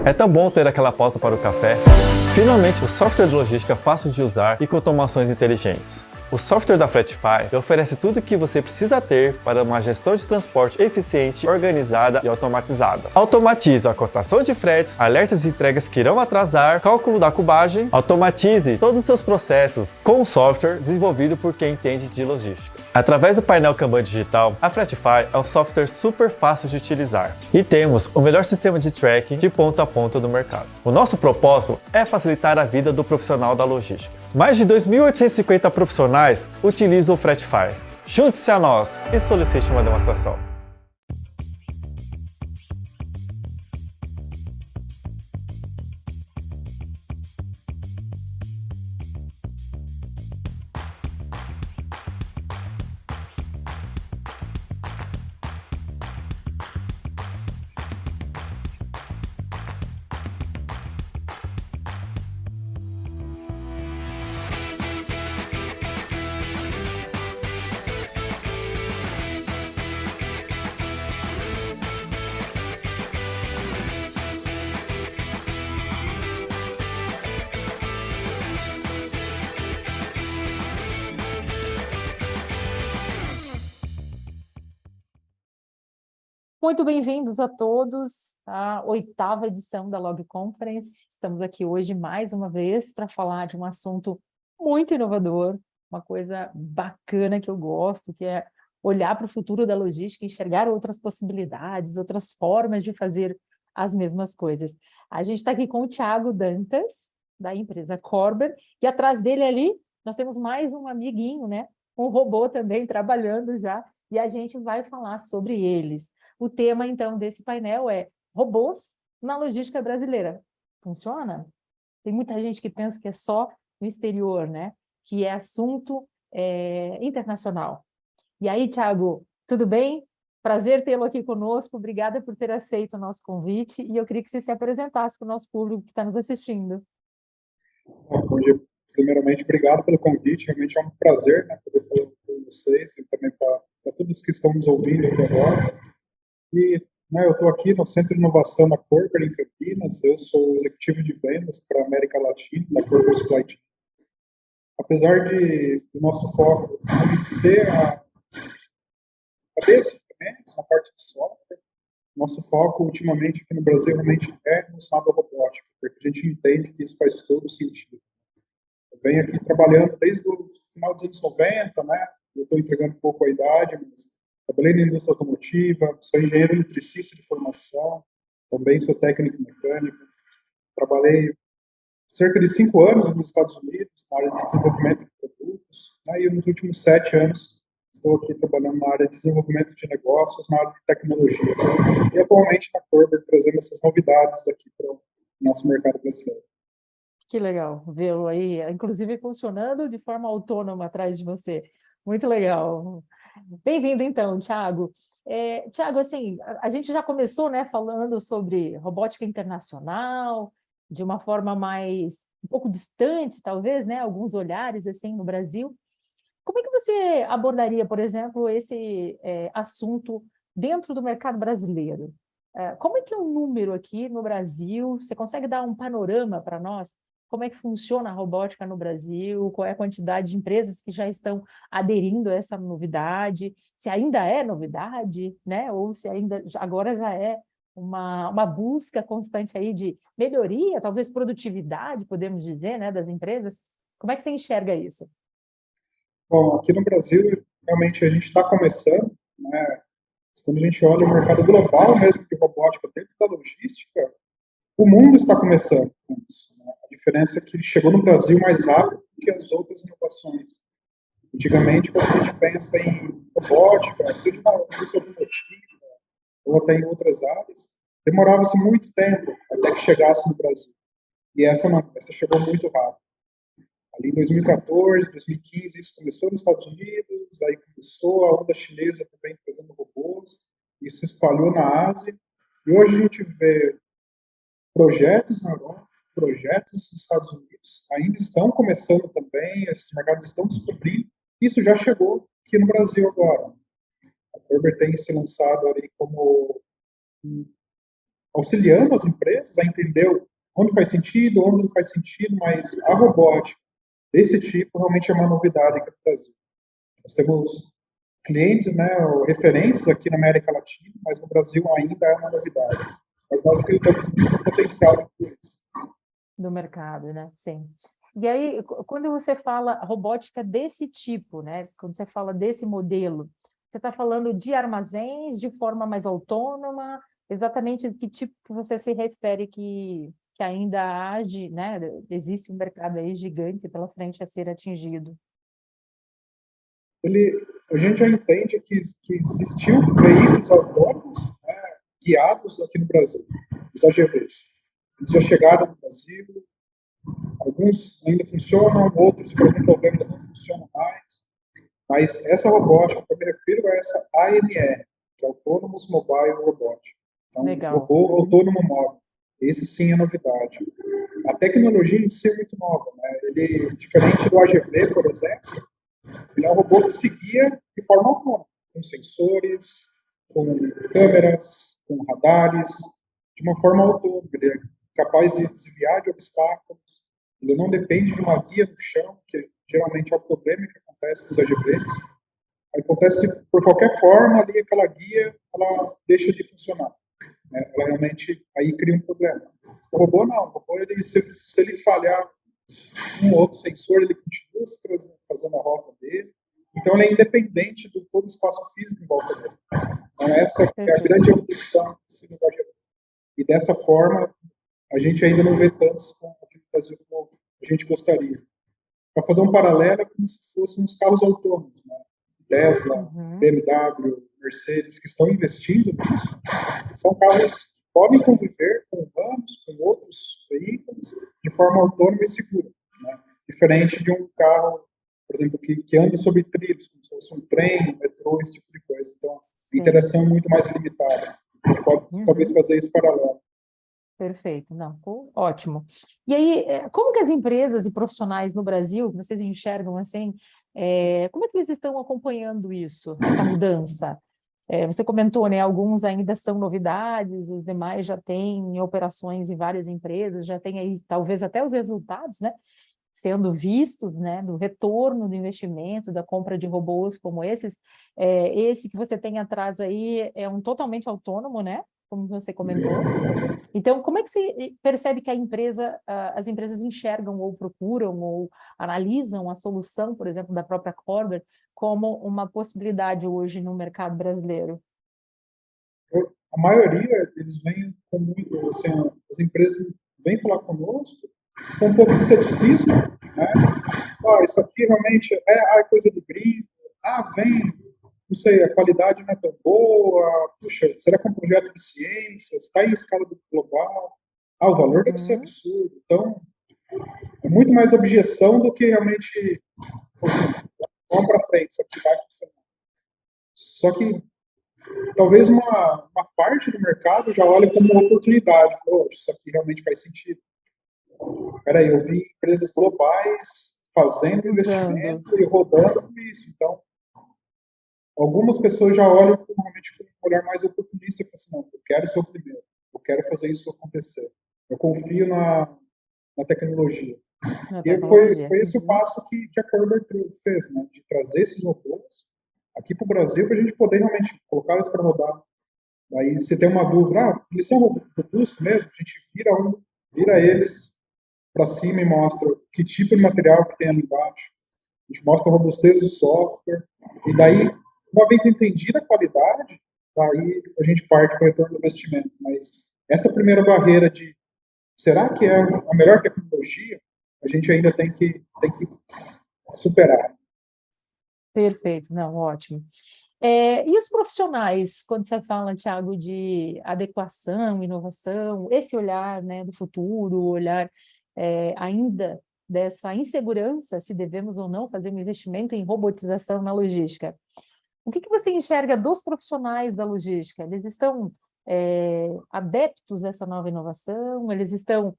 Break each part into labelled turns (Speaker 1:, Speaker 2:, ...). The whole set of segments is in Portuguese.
Speaker 1: É tão bom ter aquela pausa para o café. Finalmente, o software de logística fácil de usar e com automações inteligentes. O software da Fretify oferece tudo o que você precisa ter para uma gestão de transporte eficiente, organizada e automatizada. Automatize a cotação de fretes, alertas de entregas que irão atrasar, cálculo da cubagem. Automatize todos os seus processos com um software desenvolvido por quem entende de logística. Através do painel Kanban digital, a Fretify é um software super fácil de utilizar. E temos o melhor sistema de tracking de ponta a ponta do mercado. O nosso propósito é facilitar a vida do profissional da logística. Mais de 2.850 profissionais utilizam o Fretify. Junte-se a nós e solicite uma demonstração.
Speaker 2: Muito bem-vindos a todos à 8ª edição da Log Conference. Estamos aqui hoje mais uma vez para falar de um assunto muito inovador, uma coisa bacana que eu gosto, que é olhar para o futuro da logística, enxergar outras possibilidades, outras formas de fazer as mesmas coisas. A gente está aqui com o Thiago Dantas, da empresa Körber, e atrás dele ali nós temos mais um amiguinho, né? Um robô também trabalhando já, e a gente vai falar sobre eles. O tema, então, desse painel é robôs na logística brasileira. Funciona? Tem muita gente que pensa que é só no exterior, né? Que é assunto internacional. E aí, Thiago, tudo bem? Prazer tê-lo aqui conosco. Obrigada por ter aceito o nosso convite. E eu queria que você se apresentasse para o nosso público que está nos assistindo.
Speaker 3: Bom dia. Primeiramente, obrigado pelo convite. Realmente é um prazer, né, poder falar com vocês e também para todos que estão nos ouvindo aqui agora. E eu estou aqui no Centro de Inovação da Körber, em Campinas. Eu sou executivo de vendas para a América Latina, da Körber Supply Chain. Apesar do nosso foco ser a cadeia de suprimentos, na parte de software, nosso foco ultimamente aqui no Brasil realmente é relacionado à robótica, porque a gente entende que isso faz todo sentido. Eu venho aqui trabalhando desde o final dos anos 90, né? Eu estou entregando um pouco a idade, mas trabalhei na indústria automotiva, sou engenheiro eletricista de formação, também sou técnico mecânico. Trabalhei cerca de 5 anos nos Estados Unidos, na área de desenvolvimento de produtos, né? E nos últimos 7 anos estou aqui trabalhando na área de desenvolvimento de negócios, na área de tecnologia. E atualmente na Körber, trazendo essas novidades aqui para o nosso mercado brasileiro.
Speaker 2: Que legal vê-lo aí, inclusive funcionando de forma autônoma atrás de você. Muito legal. Bem-vindo, então, Thiago. Thiago, assim, a gente já começou, né, falando sobre robótica internacional, de uma forma mais, um pouco distante, talvez, né, alguns olhares, assim, no Brasil. Como é que você abordaria, por exemplo, esse assunto dentro do mercado brasileiro? Como é que é o número aqui no Brasil? Você consegue dar um panorama para nós? Como é que funciona a robótica no Brasil? Qual é a quantidade de empresas que já estão aderindo a essa novidade? Se ainda é novidade, né? Ou se ainda agora já é uma busca constante aí de melhoria, talvez produtividade, podemos dizer, né, das empresas? Como é que você enxerga isso?
Speaker 3: Bom, aqui no Brasil, realmente a gente está começando, né? Quando a gente olha o mercado global mesmo de robótica dentro da logística, o mundo está começando com isso, né? A diferença é que ele chegou no Brasil mais rápido do que as outras inovações. Antigamente, quando a gente pensa em robótica, seja na indústria automotiva ou até em outras áreas, demorava-se muito tempo até que chegasse no Brasil. E essa não, essa chegou muito rápido. Ali em 2014, 2015, isso começou nos Estados Unidos, aí começou a onda chinesa também trazendo robôs, isso se espalhou na Ásia, e hoje a gente vê projetos na Europa, projetos nos Estados Unidos, ainda estão começando também, esses mercados estão descobrindo, isso já chegou aqui no Brasil agora. A Körber tem se lançado ali como auxiliando as empresas a entender onde faz sentido, onde não faz sentido, mas a robótica desse tipo realmente é uma novidade aqui no Brasil. Nós temos clientes, né, ou referências aqui na América Latina, mas no Brasil ainda é uma novidade. Mas nós acreditamos muito no potencial disso.
Speaker 2: Do mercado, né? Sim. E aí, quando você fala robótica desse tipo, né? Quando você fala desse modelo, você está falando de armazéns de forma mais autônoma? Exatamente que tipo que você se refere que ainda age, né? Existe um mercado aí gigante pela frente a ser atingido.
Speaker 3: A gente já entende que existiu veículos autônomos, né, guiados aqui no Brasil, os AGVs. Eles já chegaram no Brasil, alguns ainda funcionam, outros por algum problemas não funcionam mais. Mas essa robótica que eu me refiro é essa AMR, que é Autonomous Mobile Robotic. Então,
Speaker 2: Legal.
Speaker 3: robô autônomo móvel. Esse sim é novidade. A tecnologia em si é muito nova, né? Ele, diferente do AGV, por exemplo, ele é um robô que se guia de forma autônoma, com sensores, com câmeras, com radares, de uma forma autônoma. Ele é capaz de desviar de obstáculos, ele não depende de uma guia no chão, que geralmente é o problema que acontece com os AGVs. Acontece por qualquer forma ali, aquela guia, ela deixa de funcionar. Né? Ela realmente aí cria um problema. O robô não, o robô, ele, se ele falhar um outro sensor, ele continua fazendo a rota dele. Então, ele é independente do todo o espaço físico em volta dele. Então, essa é a grande evolução do AGV. E dessa forma, a gente ainda não vê tantos aqui no Brasil como a gente gostaria. Para fazer um paralelo, é como se fossem uns carros autônomos, né? Tesla,
Speaker 2: Uhum.
Speaker 3: BMW, Mercedes, que estão investindo nisso, são carros que podem conviver com humanos, com outros veículos, de forma autônoma e segura. Né? Diferente de um carro, por exemplo, que anda sobre trilhos, como se fosse um trem, um metrô, esse tipo de coisa. Então, a
Speaker 2: Sim.
Speaker 3: interação é muito mais limitada. A gente pode, talvez, fazer isso paralelo.
Speaker 2: Perfeito, não, ótimo. E aí, como que as empresas e profissionais no Brasil, que vocês enxergam assim, como é que eles estão acompanhando isso, essa mudança? Você comentou, né, alguns ainda são novidades, os demais já têm operações em várias empresas, já tem aí talvez até os resultados, né, sendo vistos, né, do retorno do investimento, da compra de robôs como esses. Esse que você tem atrás aí é um totalmente autônomo, né, como você comentou. Então, como é que você percebe que as empresas enxergam ou procuram ou analisam a solução, por exemplo, da própria Corber como uma possibilidade hoje no mercado brasileiro?
Speaker 3: A maioria, eles vêm com muito, assim, as empresas vêm falar conosco com um pouco de ceticismo, né? Isso aqui realmente é coisa de gringo, vem, não sei, a qualidade não é tão boa, puxa, será que é um projeto de ciência, está em escala global? O valor deve ser
Speaker 2: Uhum.
Speaker 3: absurdo. Então, é muito mais objeção do que realmente, assim, vamos para frente, isso aqui vai funcionar. Só que talvez uma parte do mercado já olhe como uma oportunidade. Poxa, isso aqui realmente faz sentido. Peraí, eu vi empresas globais fazendo
Speaker 2: Usando.
Speaker 3: investimento e rodando com isso. Então, algumas pessoas já olham realmente com um olhar mais oportunista e falam assim, não, eu quero ser o primeiro, eu quero fazer isso acontecer. Eu confio na tecnologia.
Speaker 2: Na
Speaker 3: E
Speaker 2: tecnologia.
Speaker 3: foi esse o
Speaker 2: Uhum.
Speaker 3: passo que a Corber fez, né? De trazer esses robôs aqui para o Brasil para a gente poder realmente colocar eles para rodar. Aí você tem uma dúvida, eles são robustos mesmo? A gente vira eles para cima e mostra que tipo de material que tem ali embaixo. A gente mostra a robustez do software. E daí, uma vez entendida a qualidade, daí a gente parte para o retorno do investimento. Mas essa primeira barreira de será que é a melhor tecnologia, a gente ainda tem que superar.
Speaker 2: Perfeito, não, ótimo. E os profissionais, quando você fala, Thiago, de adequação, inovação, esse olhar, né, do futuro, o olhar ainda dessa insegurança, se devemos ou não fazer um investimento em robotização na logística. O que você enxerga dos profissionais da logística? Eles estão adeptos a essa nova inovação? Eles estão,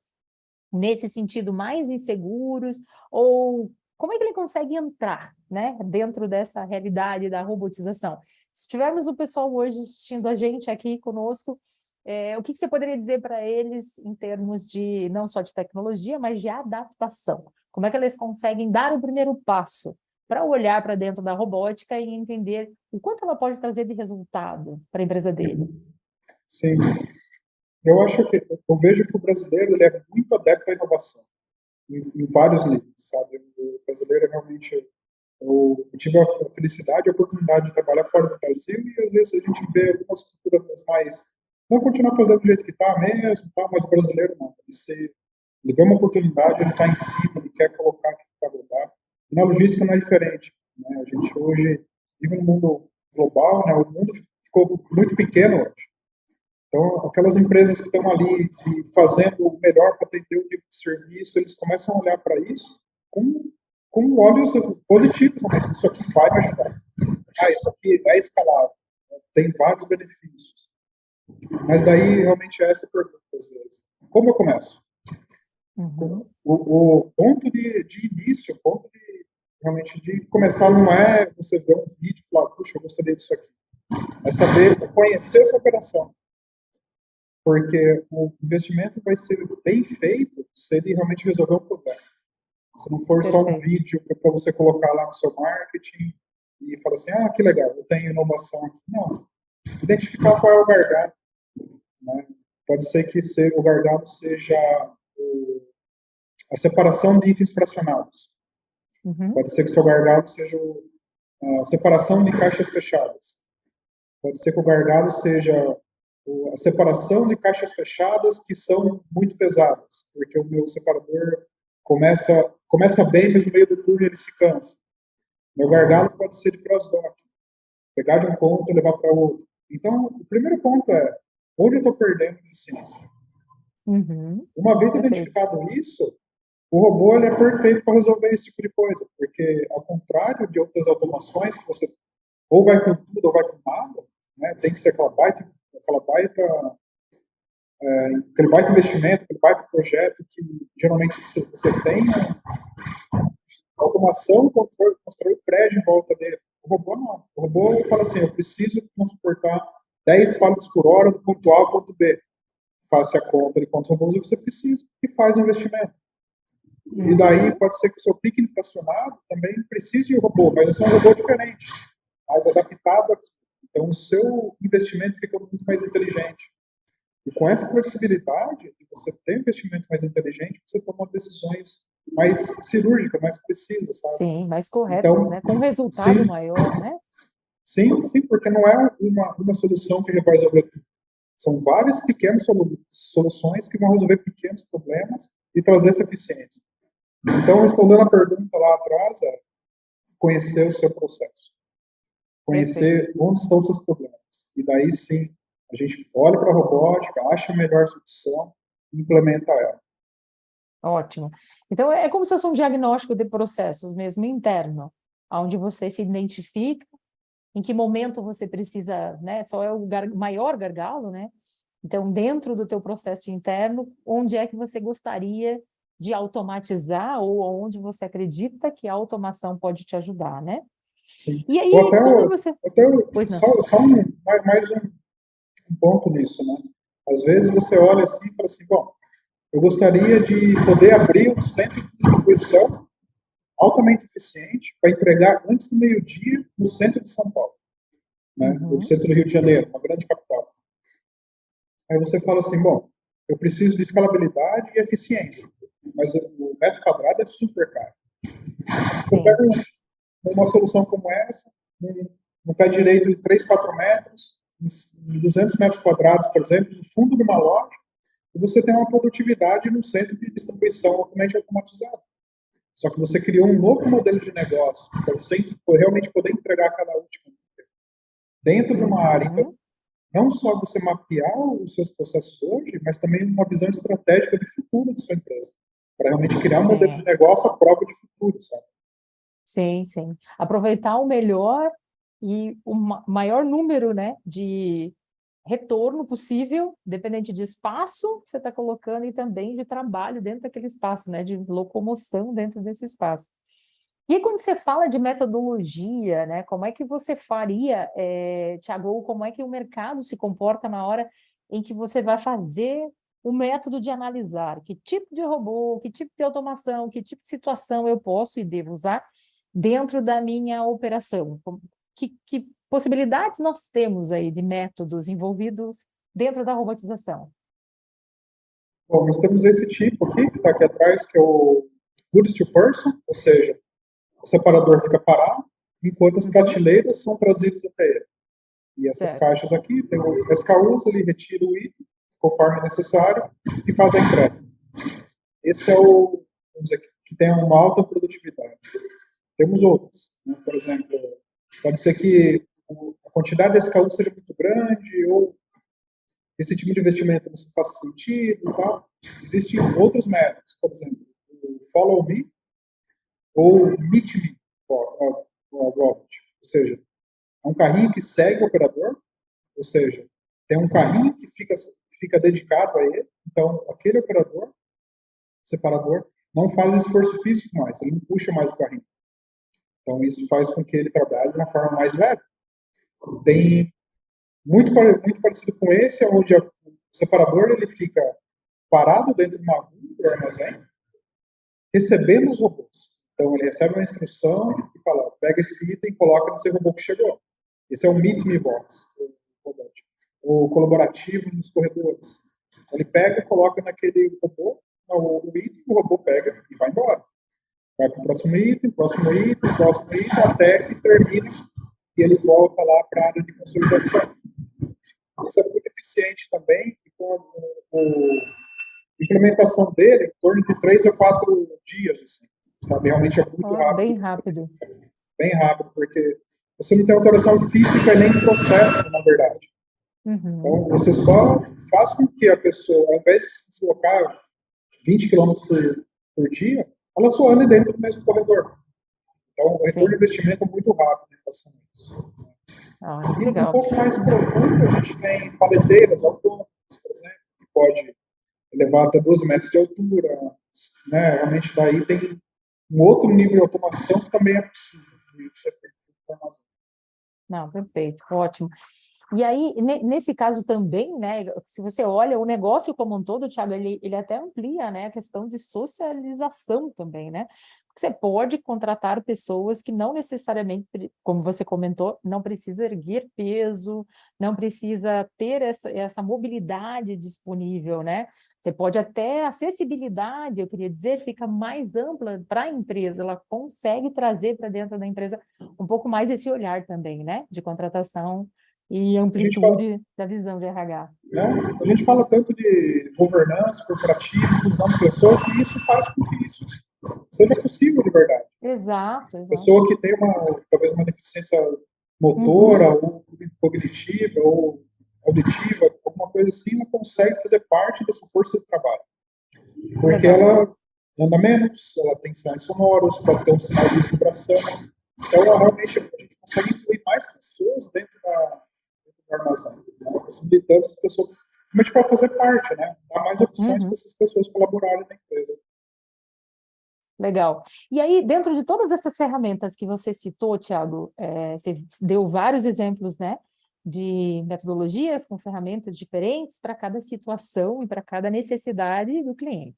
Speaker 2: nesse sentido, mais inseguros? Ou como é que ele consegue entrar, né, dentro dessa realidade da robotização? Se tivermos o pessoal hoje assistindo a gente aqui conosco, O que você poderia dizer para eles em termos de, não só de tecnologia, mas de adaptação? Como é que eles conseguem dar o primeiro passo para olhar para dentro da robótica e entender o quanto ela pode trazer de resultado para a empresa dele?
Speaker 3: Sim, eu vejo que o brasileiro ele é muito adepto à inovação, em vários níveis, sabe? O brasileiro é realmente. Eu tive a felicidade e a oportunidade de trabalhar fora do Brasil e às vezes a gente vê algumas culturas mais. Vão continuar fazendo do jeito que está mesmo, tá, mas o brasileiro não. Ele vê uma oportunidade, ele está em cima, ele quer colocar aquilo para rodar. E na logística não é diferente. Né? A gente hoje vive num mundo global, né? O mundo ficou muito pequeno hoje. Então, aquelas empresas que estão ali e fazendo o melhor para atender o nível de serviço, eles começam a olhar para isso com, com olhos positivos. Né? Isso aqui vai me ajudar. Isso aqui é escalável. Tem vários benefícios. Mas daí, realmente, é essa pergunta, às vezes. Como eu começo?
Speaker 2: Uhum.
Speaker 3: O ponto de início, o ponto realmente de começar não é você ver um vídeo e falar, puxa, eu gostaria disso aqui. É saber conhecer a sua operação. Porque o investimento vai ser bem feito se ele realmente resolver um problema. Se não for só um
Speaker 2: Perfeito.
Speaker 3: vídeo para você colocar lá no seu marketing e falar assim, que legal, eu tenho inovação aqui. Não. Identificar qual é o gargalo. Né? Pode ser que o gargalo seja a separação de itens fracionados.
Speaker 2: Uhum.
Speaker 3: Pode ser que o seu gargalo seja a separação de caixas fechadas. Pode ser que o gargalo seja a separação de caixas fechadas que são muito pesadas, porque o meu separador começa bem, mas no meio do túnel ele se cansa. Meu gargalo pode ser de cross-dock, pegar de um ponto e levar para outro. Então, o primeiro ponto é onde eu estou perdendo eficiência.
Speaker 2: Uhum.
Speaker 3: Uma vez
Speaker 2: Perfeito.
Speaker 3: identificado isso, o robô ele é perfeito para resolver esse tipo de coisa, porque ao contrário de outras automações que você ou vai com tudo ou vai com nada, né? Tem que ser aquele baita investimento, aquele baita projeto que geralmente você tem automação, construir prédio em volta dele. O robô não. O robô fala assim, eu preciso transportar 10 palets por hora do ponto A ao ponto B. Faça a conta de quantos robôs você precisa e faz o investimento. E daí pode ser que o seu pique inflacionado também precise de um robô, mas é um robô diferente, mais adaptado aqui. Então, o seu investimento fica muito mais inteligente. E com essa flexibilidade, de você ter um investimento mais inteligente, você toma decisões mais cirúrgicas, mais precisas, sabe?
Speaker 2: Sim, mais corretas,
Speaker 3: Então,
Speaker 2: né? Com resultado
Speaker 3: sim,
Speaker 2: maior, né?
Speaker 3: sim, porque não é uma solução que vai resolver tudo. São várias pequenas soluções que vão resolver pequenos problemas e trazer essa eficiência. Então, respondendo a pergunta lá atrás, é conhecer o seu processo.
Speaker 2: Perfeito.
Speaker 3: Conhecer onde estão os seus problemas. E daí sim, a gente olha para a robótica, acha a melhor solução e implementa ela.
Speaker 2: Ótimo. Então, é como se fosse um diagnóstico de processos mesmo interno, onde você se identifica, em que momento você precisa, né? Só é o maior gargalo, né? Então, dentro do teu processo interno, onde é que você gostaria de automatizar ou onde você acredita que a automação pode te ajudar, né?
Speaker 3: Sim.
Speaker 2: E
Speaker 3: Ou
Speaker 2: aí, quando você...
Speaker 3: até
Speaker 2: Pois não.
Speaker 3: só mais um ponto nisso, né? Às vezes você olha assim e fala assim, bom, eu gostaria de poder abrir um centro de distribuição altamente eficiente para entregar antes do meio-dia no centro de São Paulo, né? Ou no centro do Rio de Janeiro, uma grande capital. Aí você fala assim, bom, eu preciso de escalabilidade e eficiência, mas o metro quadrado é super caro. Você
Speaker 2: Sim.
Speaker 3: pega uma solução como essa, no pé direito de 3, 4 metros, em 200 metros quadrados, por exemplo, no fundo de uma loja, e você tem uma produtividade no centro de distribuição altamente automatizado. Só que você criou um novo modelo de negócio, para você realmente poder entregar aquela última dentro de uma área. Então, não só você mapear os seus processos hoje, mas também uma visão estratégica de futuro de sua empresa, para realmente criar um modelo de negócio à prova de futuro, sabe?
Speaker 2: Sim, sim. Aproveitar o melhor e o maior número, né, de retorno possível, dependente de espaço que você está colocando e também de trabalho dentro daquele espaço, né, de locomoção dentro desse espaço. E aí, quando você fala de metodologia, né, como é que você faria, Thiago, como é que o mercado se comporta na hora em que você vai fazer o método de analisar que tipo de robô, que tipo de automação, que tipo de situação eu posso e devo usar dentro da minha operação. Que possibilidades nós temos aí de métodos envolvidos dentro da robotização?
Speaker 3: Bom, nós temos esse tipo aqui, que está aqui atrás, que é o goods to person, ou seja, o separador fica parado, enquanto as prateleiras são trazidas até ele. E essas
Speaker 2: Certo.
Speaker 3: caixas aqui, tem o SKUs, ele retira o item, conforme necessário, e faz a entrega. Esse é o, vamos dizer, que tem uma alta produtividade. Temos outros, né? Por exemplo, pode ser que a quantidade de SKU seja muito grande, ou esse tipo de investimento não faça sentido e tal. Existem outros métodos, por exemplo, o Follow Me ou Meet Me Robot. Ou seja, é um carrinho que segue o operador, ou seja, tem um carrinho que fica dedicado a ele, então aquele operador, separador, não faz esforço físico mais, ele não puxa mais o carrinho. Então isso faz com que ele trabalhe de uma forma mais leve. Tem muito parecido com esse, onde o separador ele fica parado dentro de uma agulha do armazém, recebendo os robôs. Então ele recebe uma instrução e fala, pega esse item e coloca nesse robô que chegou. Esse é o Meet Me Box, o colaborativo nos corredores. Ele pega e coloca naquele robô, o item, o robô pega e vai embora. Vai para o próximo item, até que termine e ele volta lá para a área de consolidação. Isso é muito eficiente também, e com a implementação dele, em torno de 3 a 4 dias, assim, sabe? Realmente é muito rápido.
Speaker 2: Bem rápido.
Speaker 3: Bem rápido, porque você não tem alteração física nem de processo, na verdade. Então, você só faz com que a pessoa, ao invés de se deslocar 20 quilômetros por dia, ela só ande dentro do mesmo corredor. Então, o retorno de investimento é muito rápido em relação a isso.
Speaker 2: Que
Speaker 3: E
Speaker 2: legal.
Speaker 3: um pouco mais profundo, a gente tem paleteiras autônomas, por exemplo, que pode levar até 12 metros de altura. Né? Realmente, daí tem um outro nível de automação que também é possível de ser feito com armazém.
Speaker 2: Não, perfeito, ótimo. E aí, nesse caso também, né, se você olha o negócio como um todo, Thiago, ele até amplia, né, a questão de socialização também, né? Porque você pode contratar pessoas que não necessariamente, como você comentou, não precisa erguer peso, não precisa ter essa mobilidade disponível, né? Você pode até, a acessibilidade, eu queria dizer, fica mais ampla para a empresa, ela consegue trazer para dentro da empresa um pouco mais esse olhar também, né, de contratação e amplitude da visão de RH.
Speaker 3: Né? A gente fala tanto de governança corporativa, inclusão de pessoas, e isso faz com que isso seja possível de verdade.
Speaker 2: Exato.
Speaker 3: Pessoa que tem talvez uma deficiência motora, ou cognitiva, ou auditiva, alguma coisa assim, não consegue fazer parte dessa força de trabalho. Porque ela anda menos, ela tem sinais sonoros, pode ter um sinal de vibração. Então, realmente, a gente consegue incluir mais pessoas dentro do armazém, né? Possibilitando essas pessoas realmente para fazer parte, né? Dar mais opções para essas pessoas colaborarem na empresa.
Speaker 2: Legal. E aí, dentro de todas essas ferramentas que você citou, Thiago, você deu vários exemplos, né, de metodologias com ferramentas diferentes para cada situação e para cada necessidade do cliente.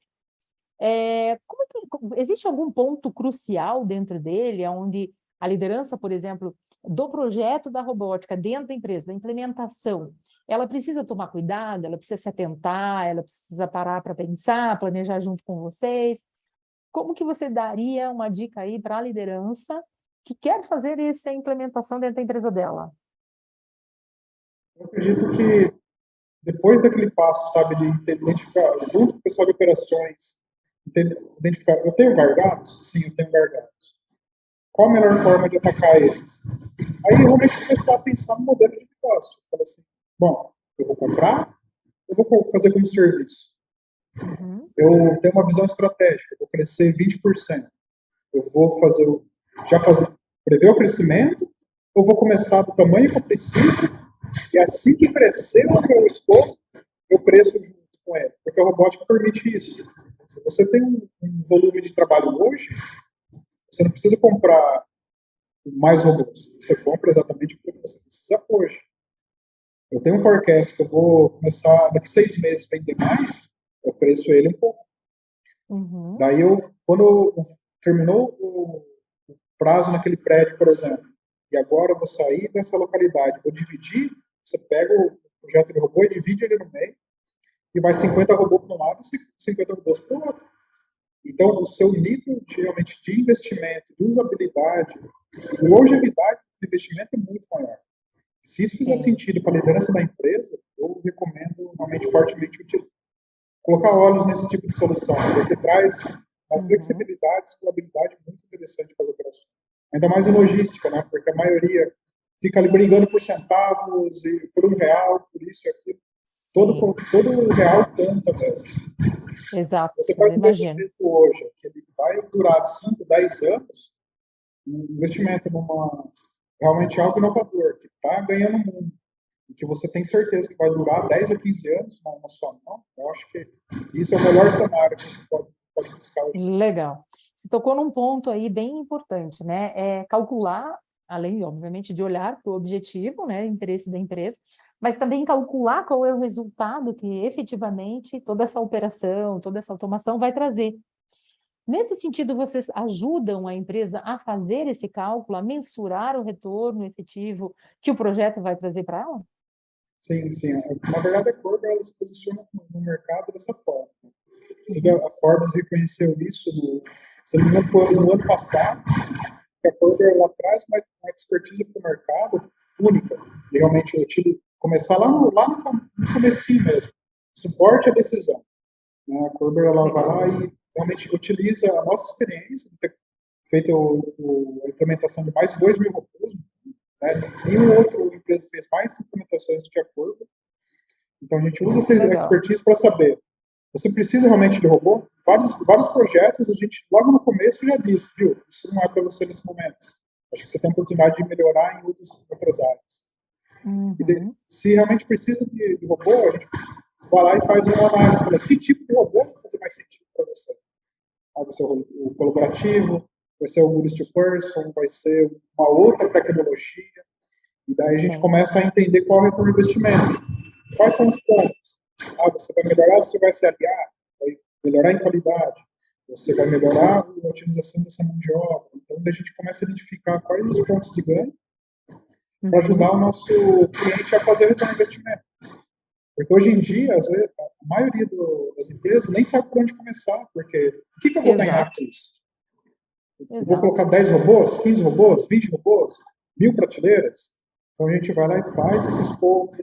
Speaker 2: Existe algum ponto crucial dentro dele, onde a liderança, por exemplo, do projeto da robótica dentro da empresa, da implementação, ela precisa tomar cuidado, ela precisa se atentar, ela precisa parar para pensar, planejar junto com vocês? Como que você daria uma dica aí para a liderança que quer fazer essa implementação dentro da empresa dela?
Speaker 3: Eu acredito que depois daquele passo, sabe, de identificar, junto com o pessoal de operações, identificar, eu tenho gargalos? Sim, eu tenho gargalos. Qual a melhor forma de atacar eles? Aí realmente começar a pensar no modelo de negócio. Falar assim, bom, eu vou comprar, eu vou fazer como serviço. Eu tenho uma visão estratégica, eu vou crescer 20%. Eu vou prever o crescimento, eu vou começar do tamanho que eu preciso, e assim que crescer o meu escopo, eu cresço junto com ele, porque a robótica permite isso. Se você tem um volume de trabalho hoje, você não precisa comprar mais robôs, você compra exatamente o que você precisa hoje. Eu tenho um forecast que eu vou começar daqui 6 meses a vender mais, eu cresço ele um pouco.
Speaker 2: Uhum.
Speaker 3: Daí, quando terminou o prazo naquele prédio, por exemplo, e agora eu vou sair dessa localidade, vou dividir, você pega o projeto de robô e divide ele no meio, e vai 50 robôs para um lado e 50 robôs para o outro. Então, o seu nível realmente de investimento, de usabilidade, de longevidade do investimento é muito maior. Se isso fizer
Speaker 2: Sim.
Speaker 3: sentido para a liderança da empresa, eu recomendo realmente fortemente colocar olhos nesse tipo de solução, porque traz uma
Speaker 2: Uhum.
Speaker 3: flexibilidade, escalabilidade muito interessante para as operações. Ainda mais em logística, né? Porque a maioria fica ali brigando por centavos e por R$ 1, por isso e aquilo.
Speaker 2: Sim,
Speaker 3: Todo real conta mesmo.
Speaker 2: exato,
Speaker 3: Se você
Speaker 2: eu
Speaker 3: faz um
Speaker 2: imagino.
Speaker 3: investimento hoje, que ele vai durar 5, 10 anos, um investimento numa realmente algo inovador, que está ganhando mundo, e que você tem certeza que vai durar 10 ou 15 anos na sua mão, eu acho que isso é o melhor cenário que você pode buscar hoje.
Speaker 2: Legal. Você tocou num ponto aí bem importante, né? É calcular, além, obviamente, de olhar para o objetivo, né, interesse da empresa, mas também calcular qual é o resultado que efetivamente toda essa operação, toda essa automação vai trazer. Nesse sentido, vocês ajudam a empresa a fazer esse cálculo, a mensurar o retorno efetivo que o projeto vai trazer para ela?
Speaker 3: Sim, sim. Na verdade, a Corby ela se posiciona no mercado dessa forma. Inclusive,
Speaker 2: Uhum.
Speaker 3: a Forbes reconheceu isso, se não me engano, foi no ano passado, que a Corby ela traz uma expertise para o mercado única. E realmente, eu tive começar lá no comecinho mesmo. Suporte à decisão. Né? A Corby ela vai
Speaker 2: Legal.
Speaker 3: lá e realmente utiliza a nossa experiência de ter feito a implementação de mais de 2.000 robôs. Né? Nenhuma outra empresa fez mais implementações do que a Corby. Então, a gente usa essa
Speaker 2: Legal.
Speaker 3: expertise para saber. Você precisa realmente de robô? Vários projetos, a gente, logo no começo, já disse, viu, isso não é para você nesse momento. Acho que você tem a oportunidade de melhorar em outras áreas.
Speaker 2: Uhum.
Speaker 3: Se realmente precisa de robô, a gente vai lá e faz uma análise. Fala, que tipo de robô vai fazer mais sentido para você? Vai ser o colaborativo, vai ser o Goods to Person, vai ser uma outra tecnologia. E daí a gente
Speaker 2: Sim.
Speaker 3: começa a entender qual é o retorno do investimento. Quais são os pontos? Você vai melhorar, você vai se aliar, vai melhorar em qualidade, você vai melhorar a utilização da sua mão de obra. Então, a gente começa a identificar quais os pontos de ganho para ajudar
Speaker 2: Uhum.
Speaker 3: o nosso cliente a fazer o retorno do investimento. Porque hoje em dia, às vezes, a maioria das empresas nem sabe por onde começar, porque o que eu vou ganhar
Speaker 2: Exato.
Speaker 3: com isso? Eu vou
Speaker 2: Exato.
Speaker 3: colocar 10 robôs, 15 robôs, 20 robôs, 1.000 prateleiras? Então a gente vai lá e faz esse escopo.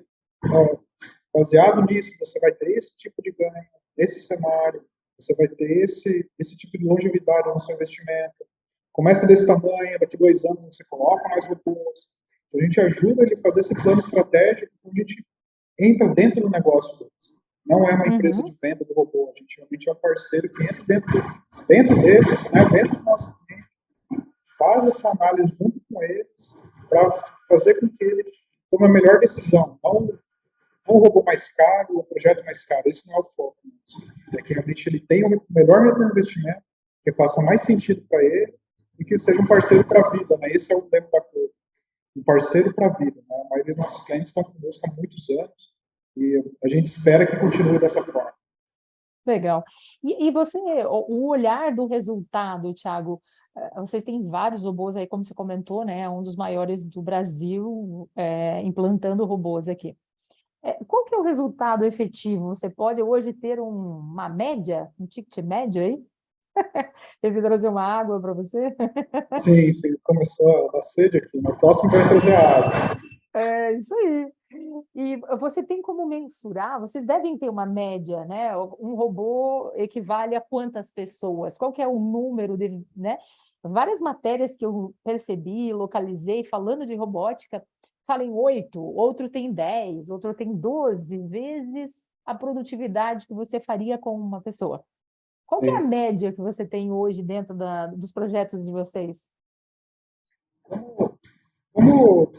Speaker 3: Baseado nisso, você vai ter esse tipo de ganho, esse cenário, você vai ter esse tipo de longevidade no seu investimento. Começa desse tamanho, daqui 2 anos você coloca mais robôs. Então, a gente ajuda ele a fazer esse plano estratégico, então a gente entra dentro do negócio deles. Não é uma empresa de
Speaker 2: Uhum.
Speaker 3: venda do robô, a gente realmente é um parceiro que entra dentro deles, né, dentro do nosso cliente, faz essa análise junto com eles para fazer com que ele tome a melhor decisão, não um robô mais caro, um projeto mais caro. Isso não é o foco. É que realmente ele tenha o melhor retorno de investimento, que faça mais sentido para ele e que seja um parceiro para a vida. Né? Esse é o lema da coisa. Um parceiro para a vida. Né? A maioria dos nossos clientes estão conosco há muitos anos e a gente espera que continue dessa forma.
Speaker 2: Legal. E você, o olhar do resultado, Thiago, vocês têm vários robôs aí, como você comentou, né? Um dos maiores do Brasil, implantando robôs aqui. Qual que é o resultado efetivo? Você pode hoje ter uma média, um ticket médio aí? Teve que trazer uma água para você?
Speaker 3: Sim, sim, começou a dar sede aqui. No próximo vai trazer a água.
Speaker 2: É isso aí. E você tem como mensurar? Vocês devem ter uma média, né? Um robô equivale a quantas pessoas? Qual que é o número de, né? Várias matérias que eu percebi, localizei, falando de robótica, falam em 8, outro tem 10, outro tem 12 vezes a produtividade que você faria com uma pessoa. Qual que é a
Speaker 3: Sim.
Speaker 2: média que você tem hoje dentro dos projetos de vocês?
Speaker 3: Como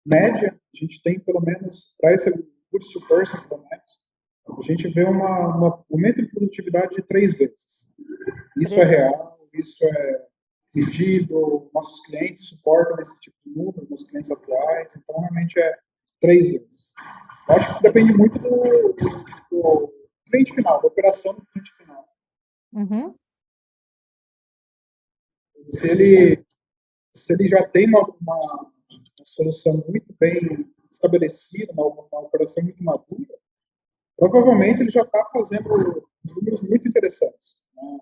Speaker 3: média, a gente tem pelo menos, para esse goods to person, pelo menos, a gente vê um aumento de produtividade de 3 vezes. Isso é
Speaker 2: 3 vezes.
Speaker 3: real, isso é medido, nossos clientes suportam esse tipo de número, nossos clientes atuais, então realmente é 3 vezes. Eu acho que depende muito do cliente final, da operação do cliente final.
Speaker 2: Uhum.
Speaker 3: Se ele já tem uma solução muito bem estabelecida, uma operação muito madura, provavelmente ele já está fazendo números muito interessantes, né?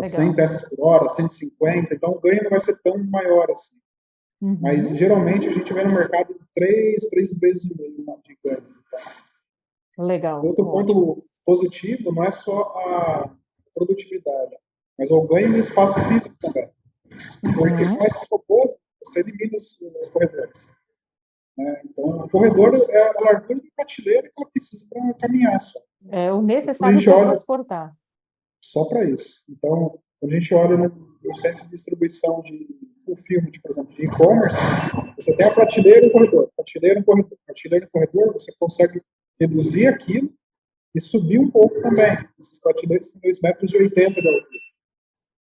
Speaker 3: 100
Speaker 2: Legal.
Speaker 3: peças por hora, 150, então o ganho não vai ser tão maior assim. Mas
Speaker 2: Uhum.
Speaker 3: geralmente a gente vê no mercado 3 vezes e meio de ganho.
Speaker 2: Legal,
Speaker 3: Outro
Speaker 2: ótimo.
Speaker 3: ponto positivo não é só a produtividade, mas o ganho no espaço físico também. Porque com
Speaker 2: Uhum.
Speaker 3: esses robôs, você elimina os corredores. Né? Então, o corredor é a largura de prateleira que ela precisa para caminhar só.
Speaker 2: É o
Speaker 3: Quando a
Speaker 2: necessário
Speaker 3: gente
Speaker 2: para
Speaker 3: olha
Speaker 2: transportar.
Speaker 3: só para isso. Então, quando a gente olha no centro de distribuição de fulfillment, por exemplo, de e-commerce, você tem a prateleira e o corredor, prateleira e o corredor, prateleira e o corredor, você consegue reduzir aquilo e subir um pouco também. Esses prateleiros têm 2,80 m de altura.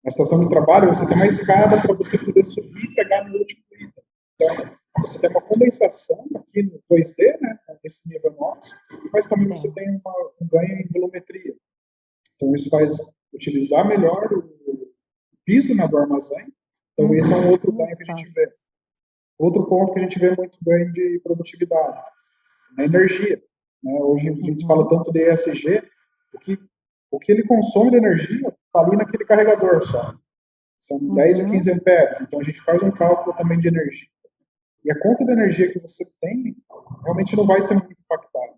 Speaker 3: Na estação de trabalho, você tem uma escada para você poder subir e pegar no último item. Então, você tem uma condensação aqui no 2D, né, nesse nível nosso, mas também você
Speaker 2: Sim.
Speaker 3: tem um ganho em volumetria. Então, isso faz utilizar melhor o piso, né, do armazém. Então, esse é um outro
Speaker 2: No
Speaker 3: ganho que a gente
Speaker 2: espaço.
Speaker 3: vê. Outro ponto que a gente vê muito ganho de produtividade, na energia. Né? Hoje a gente fala
Speaker 2: Uhum.
Speaker 3: tanto de ESG, o que ele consome de energia está ali naquele carregador só. São 10 ou
Speaker 2: Uhum.
Speaker 3: 15 amperes. Então a gente faz um cálculo também de energia. E a conta de energia que você tem realmente não vai ser muito impactada.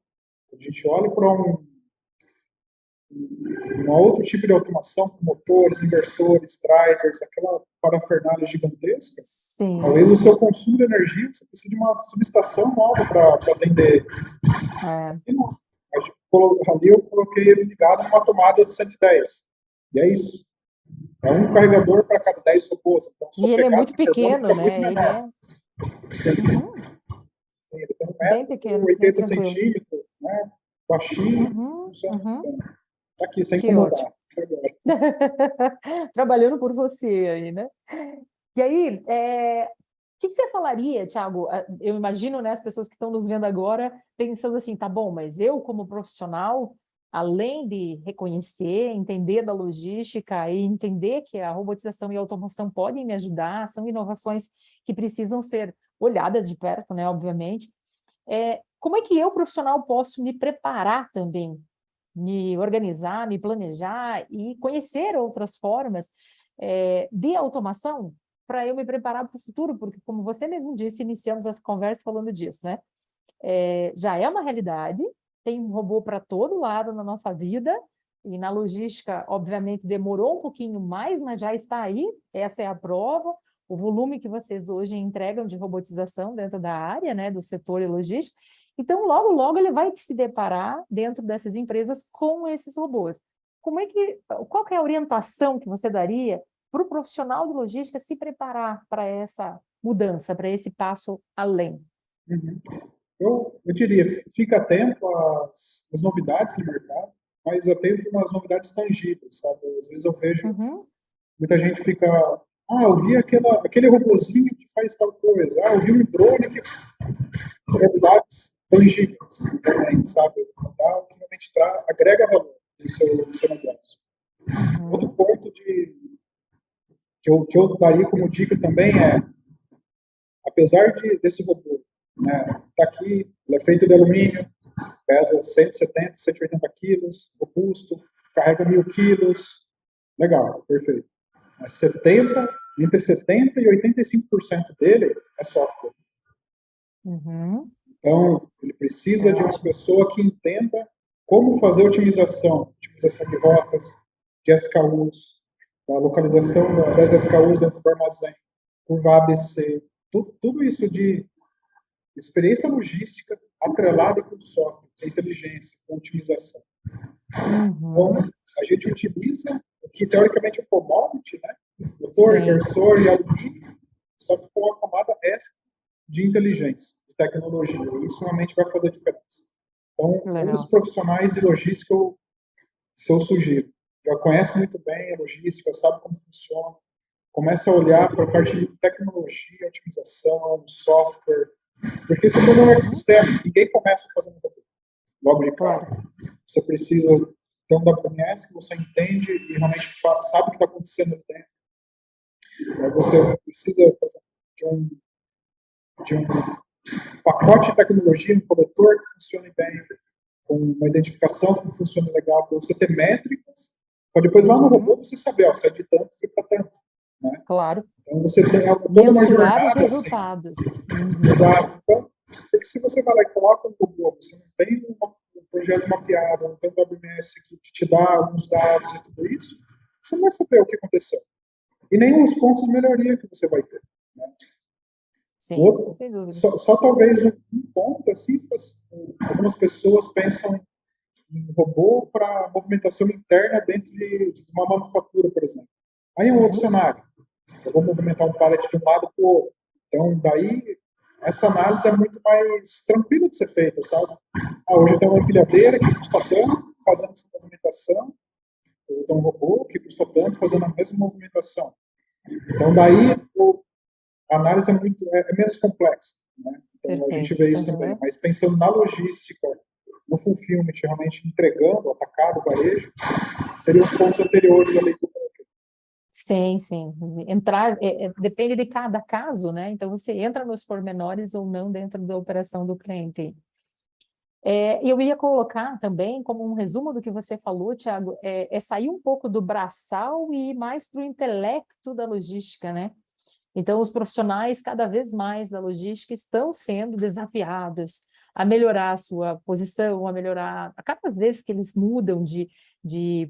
Speaker 3: A gente olha para um outro tipo de automação, com motores, inversores, drivers, aquela parafernália gigantesca.
Speaker 2: Sim.
Speaker 3: Talvez o seu consumo de energia, você precise de uma subestação nova para atender.
Speaker 2: É.
Speaker 3: E não. Ali eu coloquei ele ligado numa tomada de 110. E é isso. É um carregador para cada 10 robôs. Então, a
Speaker 2: E
Speaker 3: sua
Speaker 2: ele é
Speaker 3: pegada
Speaker 2: muito
Speaker 3: de carbono
Speaker 2: pequeno,
Speaker 3: fica muito
Speaker 2: né? Ele
Speaker 3: menor.
Speaker 2: é
Speaker 3: Sim,
Speaker 2: uhum.
Speaker 3: ele tem 1
Speaker 2: Bem
Speaker 3: metro por
Speaker 2: pequeno, bem
Speaker 3: 80
Speaker 2: tranquilo.
Speaker 3: centímetros, né? Baixinho,
Speaker 2: Uhum.
Speaker 3: funciona muito
Speaker 2: Uhum.
Speaker 3: bem. Tá aqui, sem
Speaker 2: Que ótimo.
Speaker 3: incomodar. Agora.
Speaker 2: Trabalhando por você aí, né? E aí, o que você falaria, Thiago? Eu imagino, né, as pessoas que estão nos vendo agora pensando assim, tá bom, mas eu como profissional, além de reconhecer, entender da logística e entender que a robotização e a automação podem me ajudar, são inovações que precisam ser olhadas de perto, né, obviamente. Como é que eu, profissional, posso me preparar também, me organizar, me planejar e conhecer outras formas de automação para eu me preparar para o futuro, porque, como você mesmo disse, iniciamos essa conversa falando disso, né? Já é uma realidade, tem um robô para todo lado na nossa vida, e na logística, obviamente, demorou um pouquinho mais, mas já está aí, essa é a prova, o volume que vocês hoje entregam de robotização dentro da área, né, do setor e logística. Então, logo, logo ele vai se deparar dentro dessas empresas com esses robôs. Qual que é a orientação que você daria para o profissional de logística se preparar para essa mudança, para esse passo além?
Speaker 3: Uhum. Eu diria, fica atento às novidades do mercado, mas atento nas novidades tangíveis, sabe? Às vezes eu vejo
Speaker 2: Uhum.
Speaker 3: muita gente fica, eu vi aquele robozinho que faz tal coisa, eu vi um drone que novidades tangíveis também, sabe? Tá? Que realmente agrega valor no seu negócio. Outro
Speaker 2: Uhum.
Speaker 3: ponto que eu daria como dica também é, apesar desse robô, né, tá aqui, ele é feito de alumínio, pesa 170, 180 quilos, robusto, carrega 1.000 quilos, legal, perfeito. Mas entre 70% e 85% dele é software.
Speaker 2: Uhum.
Speaker 3: Então, ele precisa de uma
Speaker 2: Ótimo.
Speaker 3: pessoa que entenda como fazer otimização de rotas, de SKUs, a localização das SKUs dentro do armazém, curva ABC, tudo isso de experiência logística atrelada com software, com inteligência, com otimização. Então,
Speaker 2: Uhum.
Speaker 3: a gente utiliza o que teoricamente é um commodity, né? Motor,
Speaker 2: Sim,
Speaker 3: inversor e alumínio, só que com uma camada extra de inteligência, de tecnologia. E isso realmente vai fazer diferença. Então, os
Speaker 2: legal.
Speaker 3: profissionais de logística, eu sugiro, já conhece muito bem a logística, sabe como funciona, começa a olhar para a parte de tecnologia, otimização, software, porque isso é todo um
Speaker 2: Uhum.
Speaker 3: ecossistema. Ninguém começa fazendo robô. logo de
Speaker 2: Claro.
Speaker 3: cara. Você precisa ter um WMS que você entende e realmente sabe o que está acontecendo dentro. Você precisa, por exemplo, de um pacote de tecnologia, um coletor que funcione bem, com uma identificação que funcione legal, para você ter métricas, para depois lá no robô você saber, ó, sai de tanto, foi para tanto. Né?
Speaker 2: Claro.
Speaker 3: Então você tem toda uma
Speaker 2: Mensurar os
Speaker 3: jornada assim.
Speaker 2: resultados.
Speaker 3: Exato. Então, porque se você vai lá e coloca um robô, você não tem um projeto mapeado, não tem um WMS que te dá alguns dados e tudo isso, você não vai saber o que aconteceu. E nem os pontos de melhoria que você vai ter. Né?
Speaker 2: Sim,
Speaker 3: Outro,
Speaker 2: sem dúvida.
Speaker 3: só talvez um ponto, assim, algumas pessoas pensam em robô para movimentação interna dentro de uma manufatura, por exemplo. Aí é um outro cenário. Eu vou movimentar um pallet de um lado para o outro. Então, daí, essa análise é muito mais tranquila de ser feita, sabe? Hoje tem uma empilhadeira que custa tanto fazendo essa movimentação, ou tem um robô que custa tanto fazendo a mesma movimentação. Então, daí, a análise é menos complexa. Né? Então,
Speaker 2: Perfeito.
Speaker 3: a gente vê isso também. Mas pensando na logística, no fulfillment, realmente entregando, atacado, varejo, seriam os pontos anteriores ali do
Speaker 2: Sim, sim. Entrar depende de cada caso, né? Então você entra nos pormenores ou não dentro da operação do cliente. Eu ia colocar também, como um resumo do que você falou, Thiago, sair um pouco do braçal e ir mais para o intelecto da logística, né? Então, os profissionais, cada vez mais da logística, estão sendo desafiados a melhorar a sua posição, a melhorar, a cada vez que eles mudam de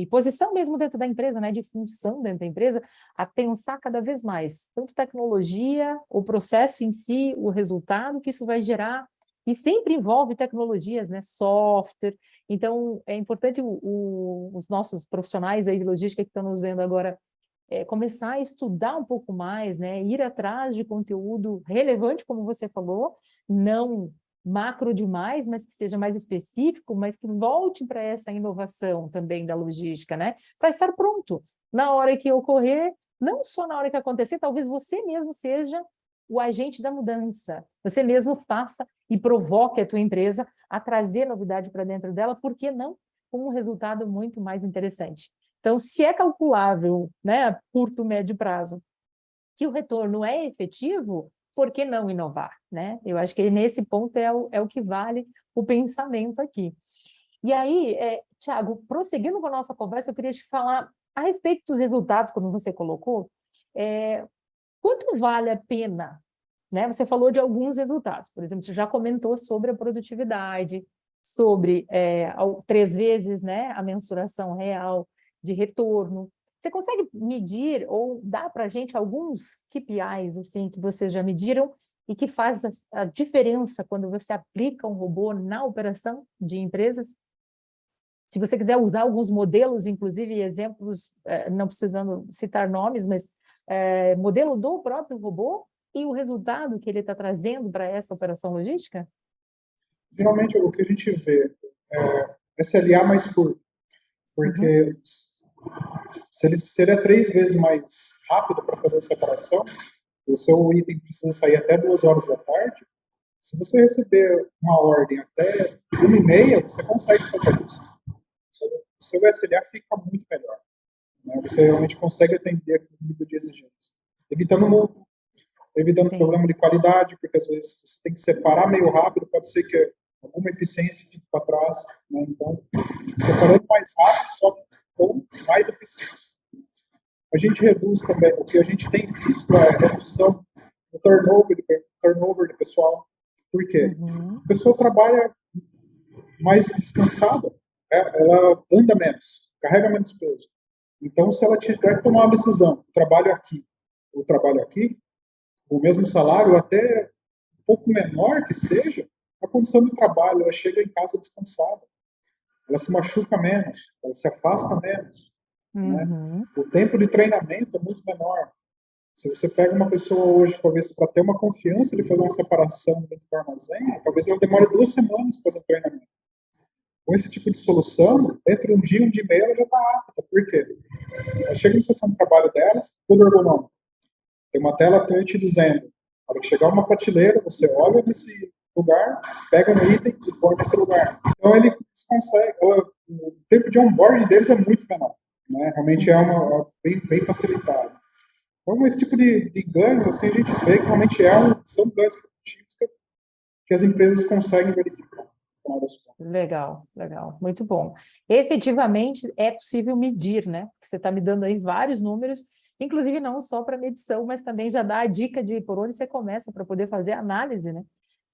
Speaker 2: posição mesmo dentro da empresa, né, de função dentro da empresa, a pensar cada vez mais, tanto tecnologia, o processo em si, o resultado que isso vai gerar, e sempre envolve tecnologias, né, software. Então, é importante os nossos profissionais aí de logística que estão nos vendo agora começar a estudar um pouco mais, né? Ir atrás de conteúdo relevante, como você falou, não macro demais, mas que seja mais específico, mas que volte para essa inovação também da logística, né? Para estar pronto na hora que ocorrer, não só na hora que acontecer, talvez você mesmo seja o agente da mudança. Você mesmo faça e provoque a tua empresa a trazer novidade para dentro dela, por que não com um resultado muito mais interessante? Então, se é calculável, né, a curto, médio prazo, que o retorno é efetivo, por que não inovar? Né? Eu acho que nesse ponto é o que vale o pensamento aqui. E aí, Thiago, prosseguindo com a nossa conversa, eu queria te falar a respeito dos resultados, como você colocou, quanto vale a pena? Né? Você falou de alguns resultados, por exemplo, você já comentou sobre a produtividade, sobre 3 vezes, né, a mensuração real de retorno. Você consegue medir ou dar para a gente alguns KPIs assim, que vocês já mediram e que faz a diferença quando você aplica um robô na operação de empresas? Se você quiser usar alguns modelos, inclusive exemplos, não precisando citar nomes, mas modelo do próprio robô e o resultado que ele está trazendo para essa operação logística?
Speaker 3: Geralmente, o que a gente vê é SLA mais curto, porque se ele é 3 vezes mais rápido para fazer a separação, o seu item precisa sair até 2 horas da tarde. Se você receber uma ordem até 1h30, você consegue fazer isso. O seu SLA fica muito melhor. Né? Você realmente consegue atender aquele nível de exigência. Evitando multa, evitando problema de qualidade, porque às vezes você tem que separar meio rápido, pode ser que alguma eficiência fique para trás. Né? Então, separando mais rápido, só com mais eficiência. A gente reduz também, o que a gente tem visto é a redução do turnover de pessoal. Por quê? A pessoa trabalha mais descansada, ela anda menos, carrega menos peso. Então, se ela tiver que tomar uma decisão, trabalho aqui ou trabalho aqui, o mesmo salário, até um pouco menor que seja, a condição de trabalho, ela chega em casa descansada, ela se machuca menos, ela se afasta menos. Né? O tempo de treinamento é muito menor. Se você pega uma pessoa hoje, talvez para ter uma confiança de fazer uma separação dentro do armazém, talvez ela demore 2 semanas para fazer um treinamento. Com esse tipo de solução, entre um dia e meio, ela já está apta. Por quê? Ela chega na estação de trabalho dela, tudo ergonômico. Tem uma tela te dizendo, na hora que chegar uma prateleira, você olha lugar, pega um item e põe nesse lugar. Então, eles conseguem, o tempo de onboarding deles é muito menor, né? Realmente é bem facilitado. Então, esse tipo de ganhos, assim, a gente vê que realmente são ganhos produtivos que as empresas conseguem verificar, no final das contas.
Speaker 2: Legal, legal, muito bom. Efetivamente é possível medir, né? Porque você está me dando aí vários números, inclusive não só para medição, mas também já dá a dica de por onde você começa para poder fazer análise, né?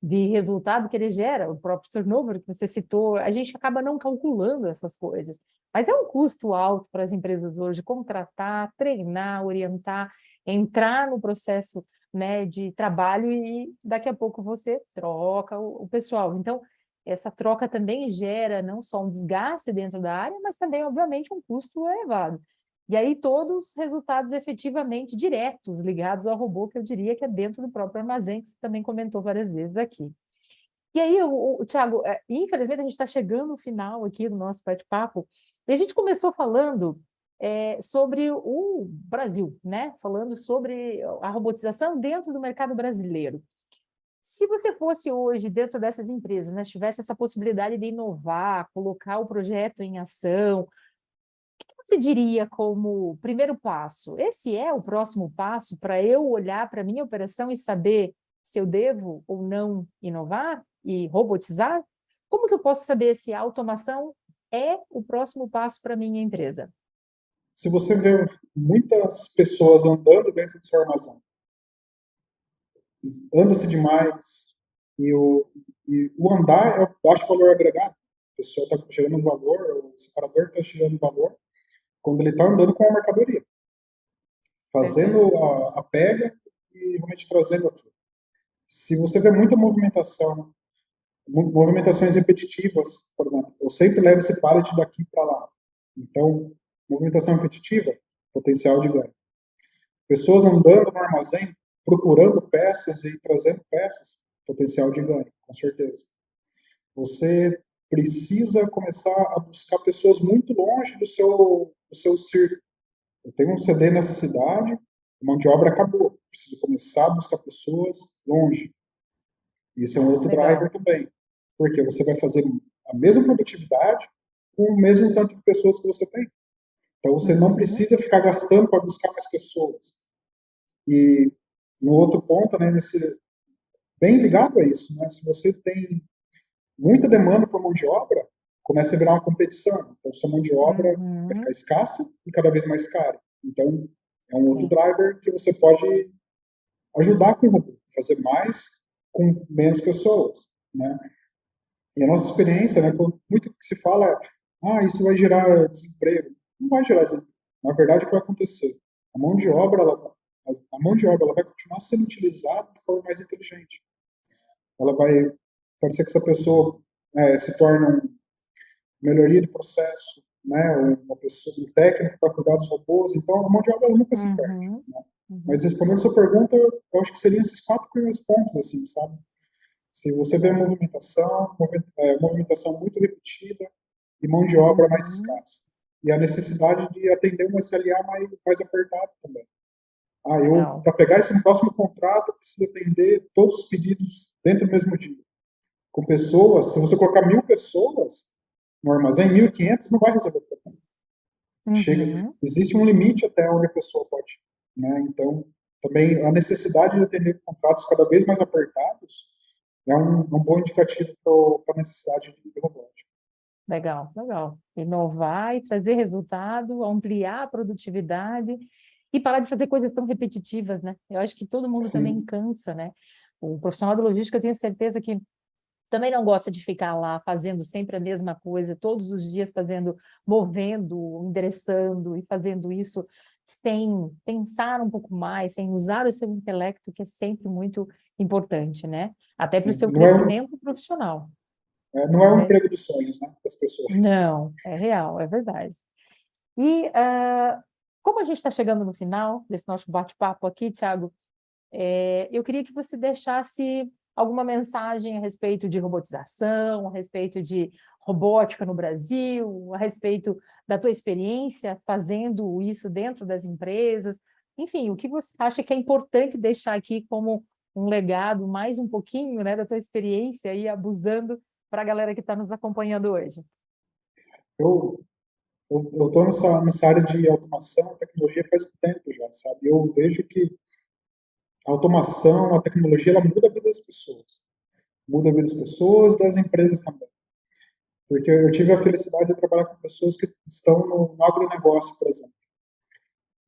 Speaker 2: De resultado que ele gera, o próprio turnover que você citou, a gente acaba não calculando essas coisas, mas é um custo alto para as empresas hoje contratar, treinar, orientar, entrar no processo, né, de trabalho e daqui a pouco você troca o pessoal. Então, essa troca também gera não só um desgaste dentro da área, mas também, obviamente, um custo elevado. E aí todos os resultados efetivamente diretos ligados ao robô, que eu diria que é dentro do próprio armazém, que você também comentou várias vezes aqui. E aí, Thiago, infelizmente a gente está chegando no final aqui do nosso bate-papo, e a gente começou falando sobre o Brasil, né? Falando sobre a robotização dentro do mercado brasileiro. Se você fosse hoje dentro dessas empresas, né, tivesse essa possibilidade de inovar, colocar o projeto em ação, o que você diria como primeiro passo? Esse é o próximo passo para eu olhar para a minha operação e saber se eu devo ou não inovar e robotizar? Como que eu posso saber se a automação é o próximo passo para a minha empresa?
Speaker 3: Se você vê muitas pessoas andando dentro do seu armazém, anda-se demais, e o andar é o baixo valor agregado. A pessoa está gerando valor, o separador está gerando valor quando ele está andando com a mercadoria, fazendo
Speaker 2: Perfeito.
Speaker 3: a pega e realmente trazendo aquilo. Se você vê muita movimentação, movimentações repetitivas, por exemplo, eu sempre levo esse pallet daqui para lá. Então, movimentação repetitiva, potencial de ganho. Pessoas andando no armazém, procurando peças e trazendo peças, potencial de ganho, com certeza. Você precisa começar a buscar pessoas muito longe do seu círculo. Eu tenho um CD nessa cidade, a mão de obra acabou. Preciso começar a buscar pessoas longe. Isso é um outro driver
Speaker 2: Legal.
Speaker 3: também. Porque você vai fazer a mesma produtividade com o mesmo tanto de pessoas que você tem. Então você não
Speaker 2: Uhum.
Speaker 3: precisa ficar gastando para buscar mais pessoas. E no outro ponto, né, bem ligado a isso, né, se você tem muita demanda por mão de obra, começa a virar uma competição. Então sua mão de obra vai ficar
Speaker 2: Uhum.
Speaker 3: escassa e cada vez mais cara. Então é um outro
Speaker 2: Sim.
Speaker 3: driver que você pode ajudar com o robô, fazer mais com menos pessoas, né? E a nossa experiência, né, muito que se fala é, isso vai gerar desemprego. Não vai gerar desemprego. Na verdade, o que vai acontecer? A mão de obra, a mão de obra, ela vai continuar sendo utilizada de forma mais inteligente. Pode ser que essa pessoa se torne uma melhoria de processo, né, uma pessoa, um técnico para cuidar dos robôs. Então, a mão de obra ela nunca se perde.
Speaker 2: Uhum.
Speaker 3: Né? Mas
Speaker 2: Uhum.
Speaker 3: respondendo a sua pergunta, eu acho que seriam esses 4 primeiros pontos, assim, sabe? Se você vê movimentação muito repetida e mão de obra mais
Speaker 2: Uhum.
Speaker 3: escassa. E a necessidade de atender uma SLA mais apertada também.
Speaker 2: Legal.
Speaker 3: Para pegar esse próximo contrato, eu preciso atender todos os pedidos dentro do mesmo dia. Com pessoas, se você colocar 1.000 pessoas no armazém, 1.500 não vai resolver o problema.
Speaker 2: Uhum.
Speaker 3: Existe um limite até onde a pessoa pode. Né? Então, também a necessidade de atender contratos cada vez mais apertados é um bom indicativo para a necessidade de robótica.
Speaker 2: Legal, legal. Inovar e trazer resultado, ampliar a produtividade e parar de fazer coisas tão repetitivas, né? Eu acho que todo mundo também
Speaker 3: Sim,
Speaker 2: cansa, né? O profissional de logística, eu tenho certeza que também não gosta de ficar lá fazendo sempre a mesma coisa, todos os dias fazendo, movendo, endereçando e fazendo isso sem pensar um pouco mais, sem usar o seu intelecto, que é sempre muito importante, né? Até para o
Speaker 3: sim.
Speaker 2: seu crescimento profissional.
Speaker 3: Não é um
Speaker 2: Né?
Speaker 3: emprego dos sonhos, né, das pessoas.
Speaker 2: Não, é real, é verdade. E como a gente está chegando no final desse nosso bate-papo aqui, Thiago, eu queria que você deixasse alguma mensagem a respeito de robotização, a respeito de robótica no Brasil, a respeito da tua experiência fazendo isso dentro das empresas. Enfim, o que você acha que é importante deixar aqui como um legado, mais um pouquinho, né, da tua experiência aí, abusando para a galera que está nos acompanhando hoje.
Speaker 3: Eu estou nessa área de automação, tecnologia faz um tempo já, sabe? Eu vejo que a automação, a tecnologia, ela muda a vida das pessoas. Muda a vida das pessoas, das empresas também. Porque eu tive a felicidade de trabalhar com pessoas que estão no agronegócio, por exemplo.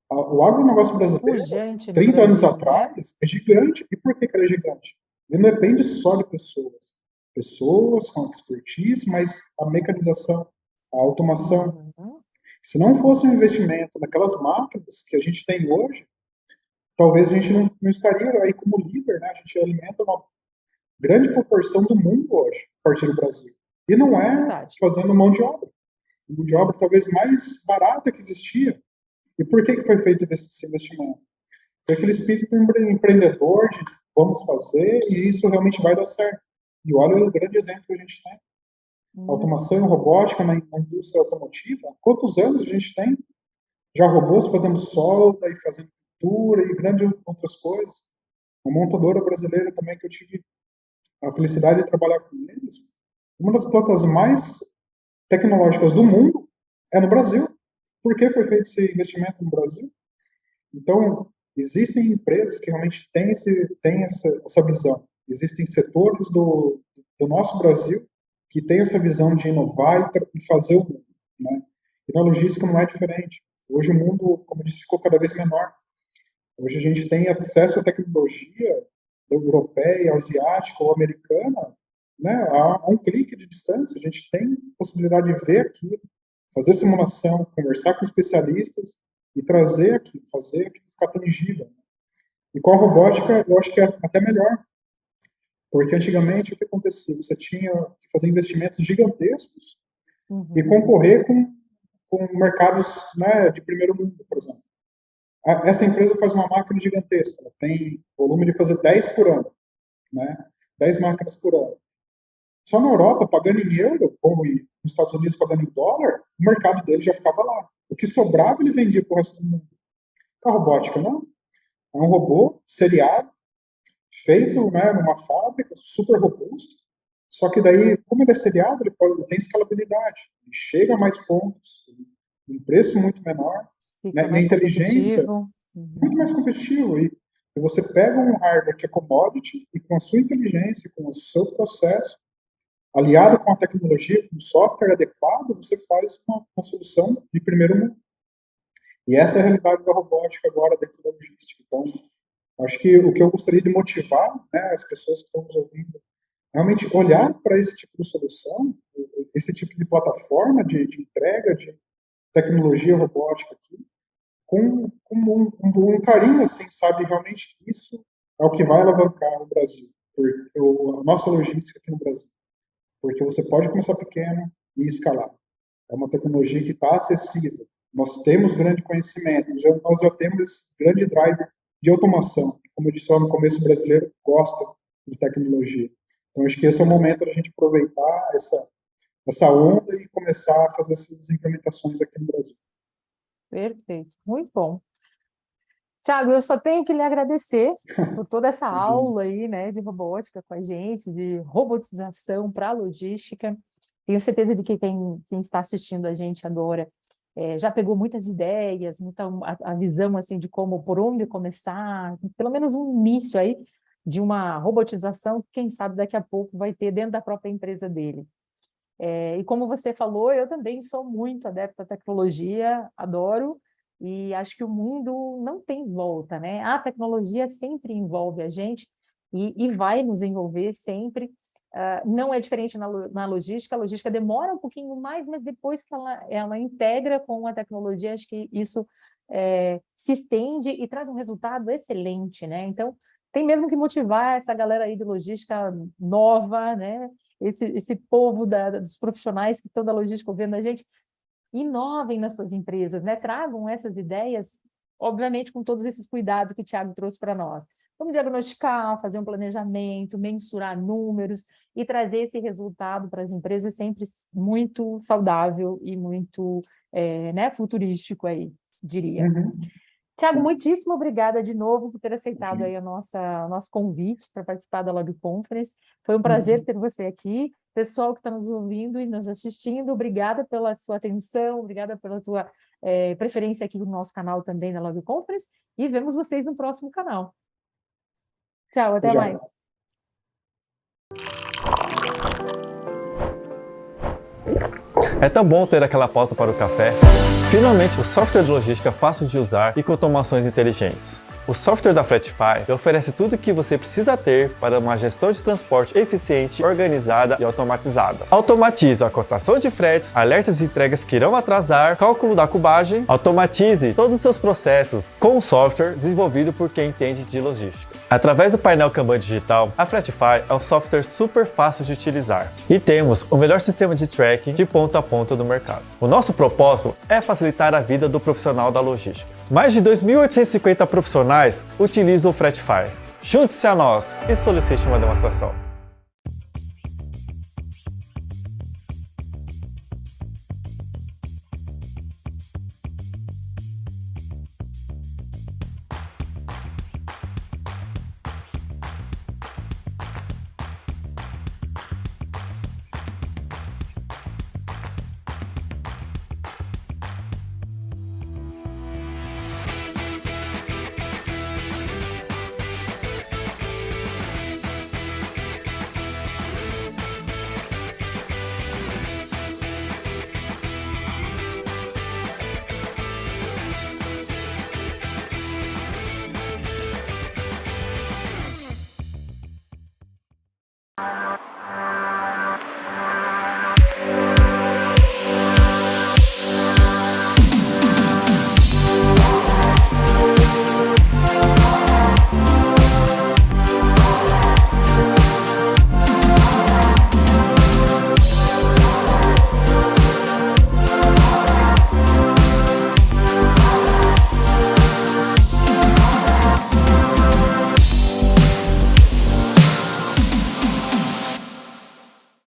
Speaker 3: O agronegócio brasileiro,
Speaker 2: Pujante no
Speaker 3: 30 anos
Speaker 2: Brasil, né?
Speaker 3: atrás, é gigante. E por que ele é gigante? Ele não depende só de pessoas. Pessoas com expertise, mas a mecanização, a automação.
Speaker 2: Uhum.
Speaker 3: Se não fosse um investimento naquelas máquinas que a gente tem hoje, talvez a gente não estaria aí como líder, né? A gente alimenta uma grande proporção do mundo hoje, a partir do Brasil. E não é
Speaker 2: Verdade.
Speaker 3: fazendo mão de obra. Mão de obra talvez mais barata que existia. E por que foi feito esse investimento? Foi aquele espírito empreendedor de vamos fazer e isso realmente vai dar certo. E olha o grande exemplo que a gente tem. Automação e robótica na indústria automotiva. Quantos anos a gente tem? Já robôs fazendo solda e fazendo pintura e grandes outras coisas. Uma montadora brasileira também que eu tive a felicidade de trabalhar com eles. Uma das plantas mais tecnológicas do mundo é no Brasil. Por que foi feito esse investimento no Brasil? Então, existem empresas que realmente têm essa visão. Existem setores do nosso Brasil que têm essa visão de inovar e fazer o mundo, né? E na logística não é diferente. Hoje o mundo, como eu disse, ficou cada vez menor. Hoje a gente tem acesso à tecnologia europeia, asiática ou americana, né, a um clique de distância. A gente tem possibilidade de ver aquilo, fazer simulação, conversar com especialistas e trazer aquilo, fazer aquilo ficar tangível. E com a robótica, eu acho que é até melhor, porque antigamente o que acontecia? Você tinha que fazer investimentos gigantescos e concorrer com mercados, né, de primeiro mundo, por exemplo. Essa empresa faz uma máquina gigantesca, ela tem volume de fazer 10 por ano, né? 10 máquinas por ano. Só na Europa, pagando em euro, ou nos Estados Unidos pagando em dólar, o mercado dele já ficava lá. O que sobrava, ele vendia para o resto do mundo. A robótica, não. É um robô seriado, feito, né, numa fábrica, super robusto. Só que daí, como ele é seriado, ele tem escalabilidade. Ele chega a mais pontos, um preço muito menor,
Speaker 2: Fica
Speaker 3: né, e a
Speaker 2: mais
Speaker 3: inteligência
Speaker 2: competitivo.
Speaker 3: muito mais competitivo. E você pega um hardware que é commodity e com a sua inteligência, com o seu processo, aliado com a tecnologia, com o software adequado, você faz uma solução de primeiro mundo. E essa é a realidade da robótica agora dentro da logística. Então, acho que o que eu gostaria de motivar, né, as pessoas que estão nos ouvindo, realmente olhar para esse tipo de solução, esse tipo de plataforma de entrega de tecnologia robótica aqui, com um carinho, assim, sabe? Realmente isso é o que vai alavancar o Brasil, a nossa logística aqui no Brasil. Porque você pode começar pequeno e escalar. É uma tecnologia que está acessível. Nós temos grande conhecimento, nós já temos esse grande drive de automação. Como eu disse lá no começo, o brasileiro gosta de tecnologia. Então, acho que esse é o momento da gente aproveitar essa onda e começar a fazer essas implementações aqui no Brasil.
Speaker 2: Perfeito, muito bom. Thiago, eu só tenho que lhe agradecer por toda essa aula aí, né, de robótica com a gente, de robotização para a logística. Tenho certeza de que quem está assistindo a gente agora já pegou muitas ideias, muita a visão assim de como, por onde começar, pelo menos um início aí de uma robotização que, quem sabe, daqui a pouco vai ter dentro da própria empresa dele. E como você falou, eu também sou muito adepta à tecnologia, adoro, e acho que o mundo não tem volta, né? A tecnologia sempre envolve a gente e vai nos envolver sempre. Não é diferente na logística, a logística demora um pouquinho mais, mas depois que ela integra com a tecnologia, acho que isso se estende e traz um resultado excelente, né? Então, tem mesmo que motivar essa galera aí de logística nova, né? Esse povo dos profissionais que estão da logística ouvindo a gente, inovem nas suas empresas, né? Tragam essas ideias, obviamente com todos esses cuidados que o Thiago trouxe para nós. Vamos diagnosticar, fazer um planejamento, mensurar números e trazer esse resultado para as empresas sempre muito saudável e muito né, futurístico aí, diria. Tiago, muitíssimo obrigada de novo por ter aceitado aí o nosso convite para participar da Log Conference. Foi um prazer ter você aqui. Pessoal que está nos ouvindo e nos assistindo, obrigada pela sua atenção, obrigada pela tua preferência aqui no nosso canal também, na Log Conference, e vemos vocês no próximo canal. Tchau, até mais.
Speaker 1: É tão bom ter aquela pausa para o café. Finalmente, o software de logística fácil de usar e com automações inteligentes. O software da Fretify oferece tudo o que você precisa ter para uma gestão de transporte eficiente, organizada e automatizada. Automatize a cotação de fretes, alertas de entregas que irão atrasar, cálculo da cubagem. Automatize todos os seus processos com um software desenvolvido por quem entende de logística. Através do painel Kanban digital, a Fretify é um software super fácil de utilizar. E temos o melhor sistema de tracking de ponta a ponta do mercado. O nosso propósito é facilitar a vida do profissional da logística. Mais de 2.850 profissionais utilizam o Fretify. Junte-se a nós e solicite uma demonstração.